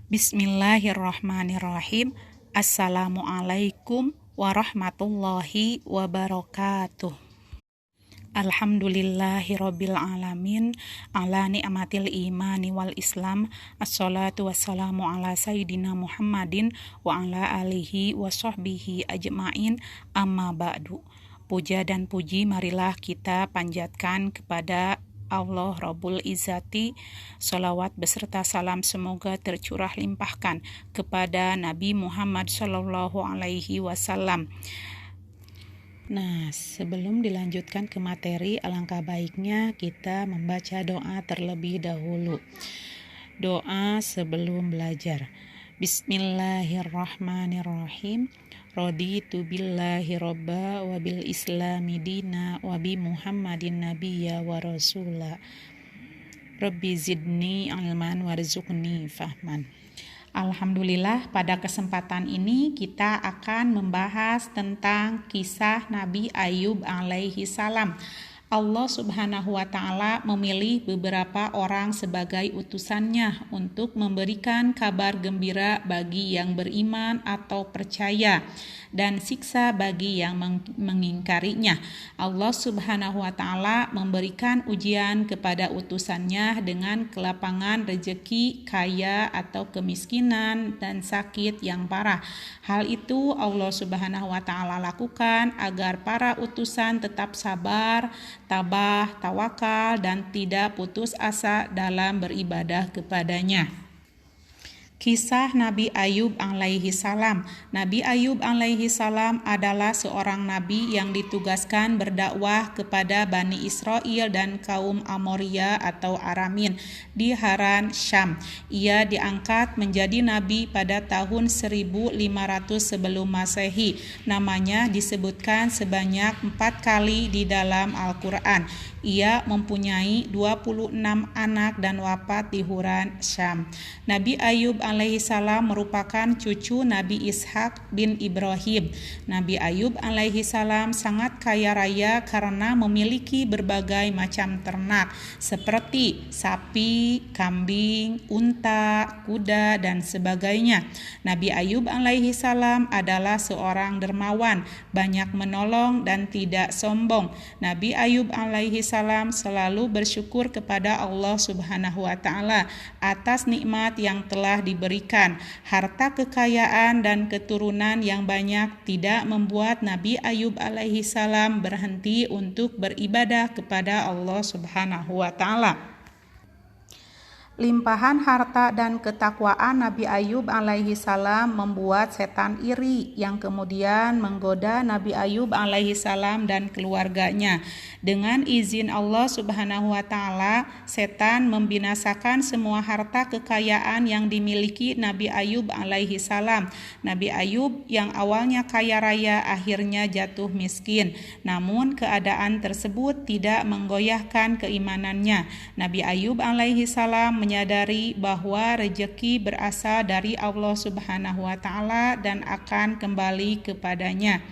Bismillahirrahmanirrahim. Assalamualaikum warahmatullahi wabarakatuh. Alhamdulillahirabbil alamin ala ni'matil imani wal islam. Assalatu wassalamu ala sayyidina Muhammadin wa ala alihi wa sahbihi ajma'in. Amma ba'du. Puja dan puji marilah kita panjatkan kepada Allah Rabbul Izzati. Salawat beserta salam semoga tercurah limpahkan kepada Nabi Muhammad Sallallahu Alaihi Wasallam. Nah, sebelum dilanjutkan ke materi, alangkah baiknya kita membaca doa terlebih dahulu. Doa sebelum belajar. Bismillahirrahmanirrahim. Raditu billahi robba wa bil islami dina wa bi muhammadin nabiyya wa rasula. Rabbi zidni ilman warzuqni fahman. Alhamdulillah, pada kesempatan ini kita akan membahas tentang kisah Nabi Ayub alaihi salam. Allah Subhanahu wa Ta'ala memilih beberapa orang sebagai utusannya untuk memberikan kabar gembira bagi yang beriman atau percaya dan siksa bagi yang mengingkarinya. Allah Subhanahu wa Ta'ala memberikan ujian kepada utusannya dengan kelapangan rezeki, kaya atau kemiskinan dan sakit yang parah. Hal itu Allah Subhanahu wa Ta'ala lakukan agar para utusan tetap sabar, tabah, tawakal, dan tidak putus asa dalam beribadah kepadanya. Kisah Nabi Ayub alaihi salam. Nabi Ayub alaihi salam adalah seorang nabi yang ditugaskan berdakwah kepada Bani Israel dan kaum Amoria atau Aramin di Haran, Syam. Ia diangkat menjadi nabi pada tahun 1500 sebelum Masehi. Namanya disebutkan sebanyak 4 kali di dalam Al-Quran. Ia mempunyai 26 anak dan wafat di Haran, Syam. Nabi Ayub alaihi salam merupakan cucu Nabi Ishak bin Ibrahim. Nabi Ayub alaihi salam sangat kaya raya karena memiliki berbagai macam ternak seperti sapi, kambing, unta, kuda, dan sebagainya. Nabi Ayub alaihi salam adalah seorang dermawan, banyak menolong dan tidak sombong. Nabi Ayub alaihi salam selalu bersyukur kepada Allah Subhanahu wa Ta'ala atas nikmat yang telah diberikan. Harta kekayaan dan keturunan yang banyak tidak membuat Nabi Ayub alaihi salam berhenti untuk beribadah kepada Allah Subhanahu wa Ta'ala. Limpahan harta dan ketakwaan Nabi Ayub alaihi salam membuat setan iri yang kemudian menggoda Nabi Ayub alaihi salam dan keluarganya. Dengan izin Allah Subhanahu wa Ta'ala, setan membinasakan semua harta kekayaan yang dimiliki Nabi Ayub alaihi salam. Nabi Ayub yang awalnya kaya raya akhirnya jatuh miskin. Namun keadaan tersebut tidak menggoyahkan keimanannya. Nabi Ayub alaihi salam menyadari bahwa rezeki berasal dari Allah Subhanahu wa Ta'ala dan akan kembali kepadanya.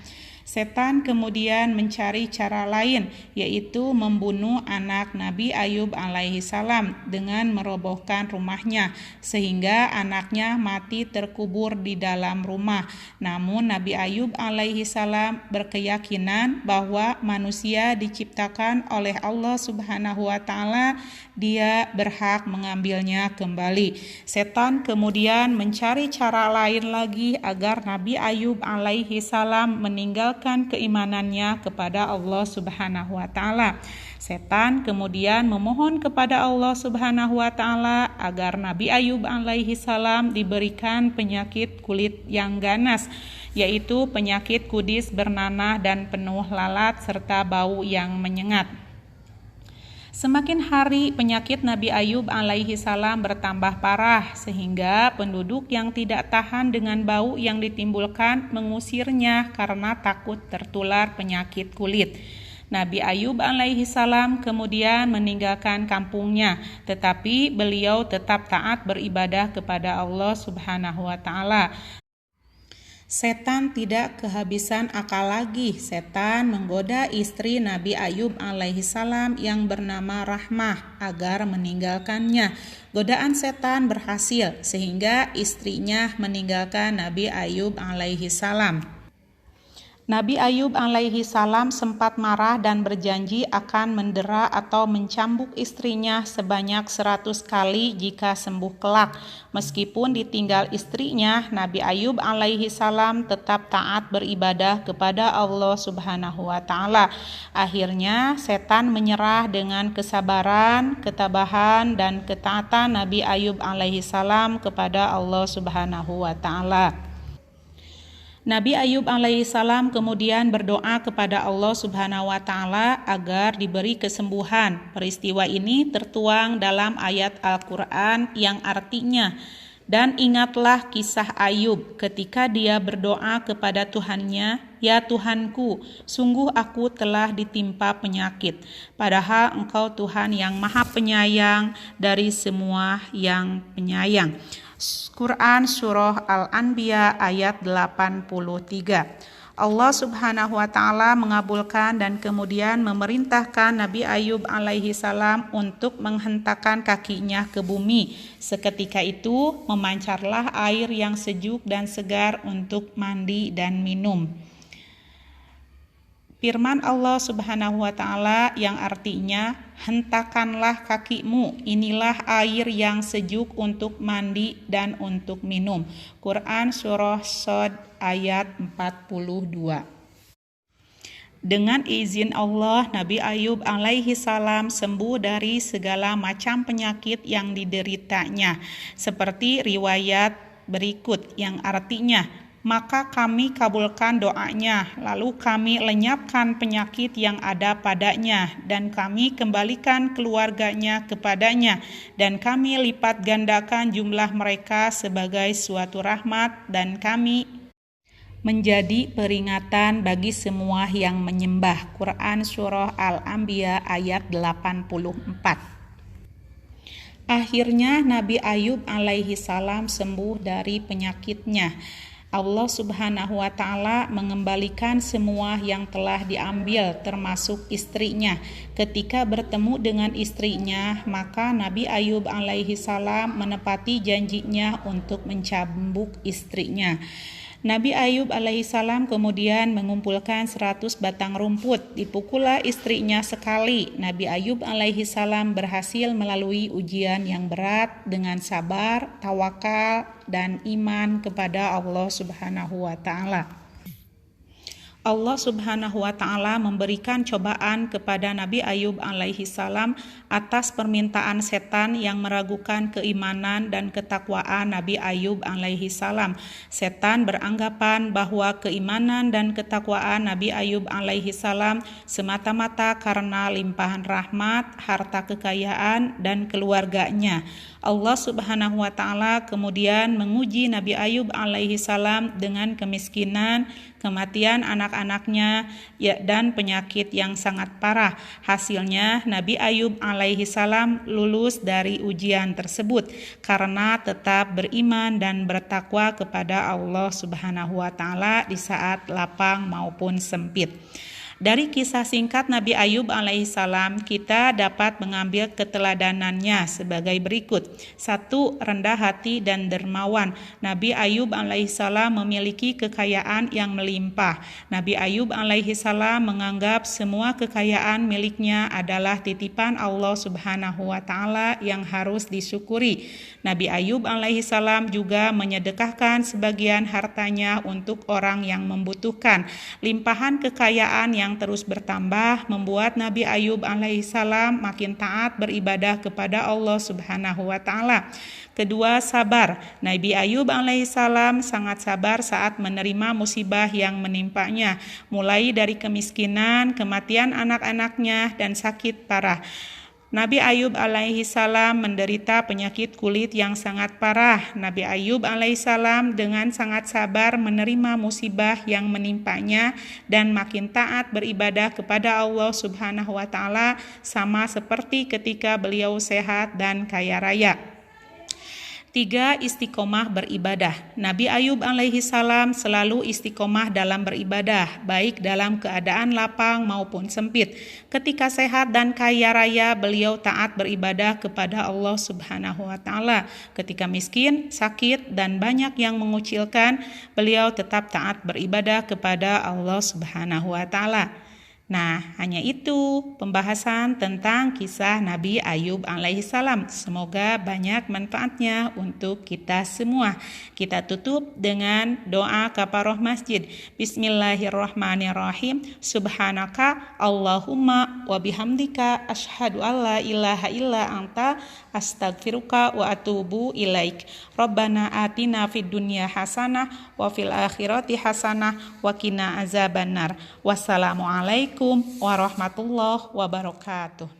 Setan kemudian mencari cara lain, yaitu membunuh anak Nabi Ayub alaihi salam dengan merobohkan rumahnya sehingga anaknya mati terkubur di dalam rumah. Namun Nabi Ayub alaihi salam berkeyakinan bahwa manusia diciptakan oleh Allah Subhanahu wa Ta'ala, dia berhak mengambilnya kembali. Setan kemudian mencari cara lain lagi agar Nabi Ayub alaihi salam meninggalkan keimanannya kepada Allah Subhanahu wa Ta'ala. Setan kemudian memohon kepada Allah Subhanahu wa Ta'ala agar Nabi Ayub alaihi salam diberikan penyakit kulit yang ganas, yaitu penyakit kudis bernanah dan penuh lalat serta bau yang menyengat. Semakin hari penyakit Nabi Ayub alaihi salam bertambah parah sehingga penduduk yang tidak tahan dengan bau yang ditimbulkan mengusirnya karena takut tertular penyakit kulit. Nabi Ayub alaihi salam kemudian meninggalkan kampungnya, tetapi beliau tetap taat beribadah kepada Allah Subhanahu wa Ta'ala. Setan tidak kehabisan akal lagi. Setan menggoda istri Nabi Ayub alaihissalam yang bernama Rahmah agar meninggalkannya. Godaan setan berhasil sehingga istrinya meninggalkan Nabi Ayub alaihissalam. Nabi Ayub alaihissalam sempat marah dan berjanji akan mendera atau mencambuk istrinya sebanyak 100 kali jika sembuh kelak. Meskipun ditinggal istrinya, Nabi Ayub alaihissalam tetap taat beribadah kepada Allah Subhanahu wa Ta'ala. Akhirnya setan menyerah dengan kesabaran, ketabahan, dan ketaatan Nabi Ayub alaihissalam kepada Allah Subhanahu wa Ta'ala. Nabi Ayub alaihissalam kemudian berdoa kepada Allah Subhanahu wa Ta'ala agar diberi kesembuhan. Peristiwa ini tertuang dalam ayat Al-Quran yang artinya, "Dan ingatlah kisah Ayub ketika dia berdoa kepada Tuhannya, 'Ya Tuhanku, sungguh aku telah ditimpa penyakit, padahal Engkau Tuhan yang Maha Penyayang dari semua yang penyayang.'" Quran Surah Al-Anbiya ayat 83. Allah Subhanahu wa Ta'ala mengabulkan dan kemudian memerintahkan Nabi Ayub alaihissalam untuk menghentakkan kakinya ke bumi. Seketika itu memancarlah air yang sejuk dan segar untuk mandi dan minum. Firman Allah Subhanahu wa Ta'ala yang artinya, "Hentakanlah kakimu, inilah air yang sejuk untuk mandi dan untuk minum." Quran Surah Shad ayat 42. Dengan izin Allah, Nabi Ayub alaihissalam sembuh dari segala macam penyakit yang dideritanya, seperti riwayat berikut yang artinya, "Maka kami kabulkan doanya, lalu kami lenyapkan penyakit yang ada padanya, dan kami kembalikan keluarganya kepadanya, dan kami lipat gandakan jumlah mereka sebagai suatu rahmat, dan kami menjadi peringatan bagi semua yang menyembah." Quran Surah Al-Anbiya ayat 84. Akhirnya Nabi Ayub alaihissalam sembuh dari penyakitnya. Allah Subhanahu wa Ta'ala mengembalikan semua yang telah diambil termasuk istrinya. Ketika bertemu dengan istrinya, maka Nabi Ayub alaihissalam menepati janjinya untuk mencambuk istrinya. Nabi Ayub alaihissalam kemudian mengumpulkan 100 batang rumput. Dipukullah istrinya sekali. Nabi Ayub alaihissalam berhasil melalui ujian yang berat dengan sabar, tawakal, dan iman kepada Allah Subhanahu wa Ta'ala. Allah Subhanahu wa Ta'ala memberikan cobaan kepada Nabi Ayub alaihissalam atas permintaan setan yang meragukan keimanan dan ketakwaan Nabi Ayub alaihissalam. Setan beranggapan bahwa keimanan dan ketakwaan Nabi Ayub alaihissalam semata-mata karena limpahan rahmat, harta kekayaan, dan keluarganya. Allah Subhanahu wa Ta'ala kemudian menguji Nabi Ayub alaihissalam dengan kemiskinan, kematian anak-anaknya, dan penyakit yang sangat parah. Hasilnya Nabi Ayub alaihissalam lulus dari ujian tersebut karena tetap beriman dan bertakwa kepada Allah Subhanahu wa Ta'ala di saat lapang maupun sempit. Dari kisah singkat Nabi Ayub alaihissalam, kita dapat mengambil keteladanannya sebagai berikut. 1. Rendah hati dan dermawan. Nabi Ayub alaihissalam memiliki kekayaan yang melimpah. Nabi Ayub alaihissalam menganggap semua kekayaan miliknya adalah titipan Allah Subhanahu wa Ta'ala yang harus disyukuri. Nabi Ayub alaihissalam juga menyedekahkan sebagian hartanya untuk orang yang membutuhkan. Limpahan kekayaan yang terus bertambah membuat Nabi Ayub alaihissalam makin taat beribadah kepada Allah Subhanahu wa Ta'ala. Kedua, sabar. Nabi Ayub alaihissalam sangat sabar saat menerima musibah yang menimpanya, mulai dari kemiskinan, kematian anak-anaknya, dan sakit parah. Nabi Ayub alaihissalam menderita penyakit kulit yang sangat parah. Nabi Ayub alaihissalam dengan sangat sabar menerima musibah yang menimpanya dan makin taat beribadah kepada Allah Subhanahu wa Ta'ala, sama seperti ketika beliau sehat dan kaya raya. 3. Istiqomah beribadah. Nabi Ayub alaihi salam selalu istiqomah dalam beribadah, baik dalam keadaan lapang maupun sempit. Ketika sehat dan kaya raya, beliau taat beribadah kepada Allah Subhanahu wa taala. Ketika miskin, sakit, dan banyak yang mengucilkan, beliau tetap taat beribadah kepada Allah Subhanahu wa taala. Nah, hanya itu pembahasan tentang kisah Nabi Ayub alaihissalam. Semoga banyak manfaatnya untuk kita semua. Kita tutup dengan doa kafaroh masjid. Bismillahirrahmanirrahim. Subhanaka Allahumma wa bihamdika asyhadu alla ilaha illa anta astaghfiruka wa atubu ilaik. Rabbana atina fid dunya hasanah wa fil akhirati hasanah wa qina azabannar. Wassalamualaikum warahmatullahi wabarakatuh.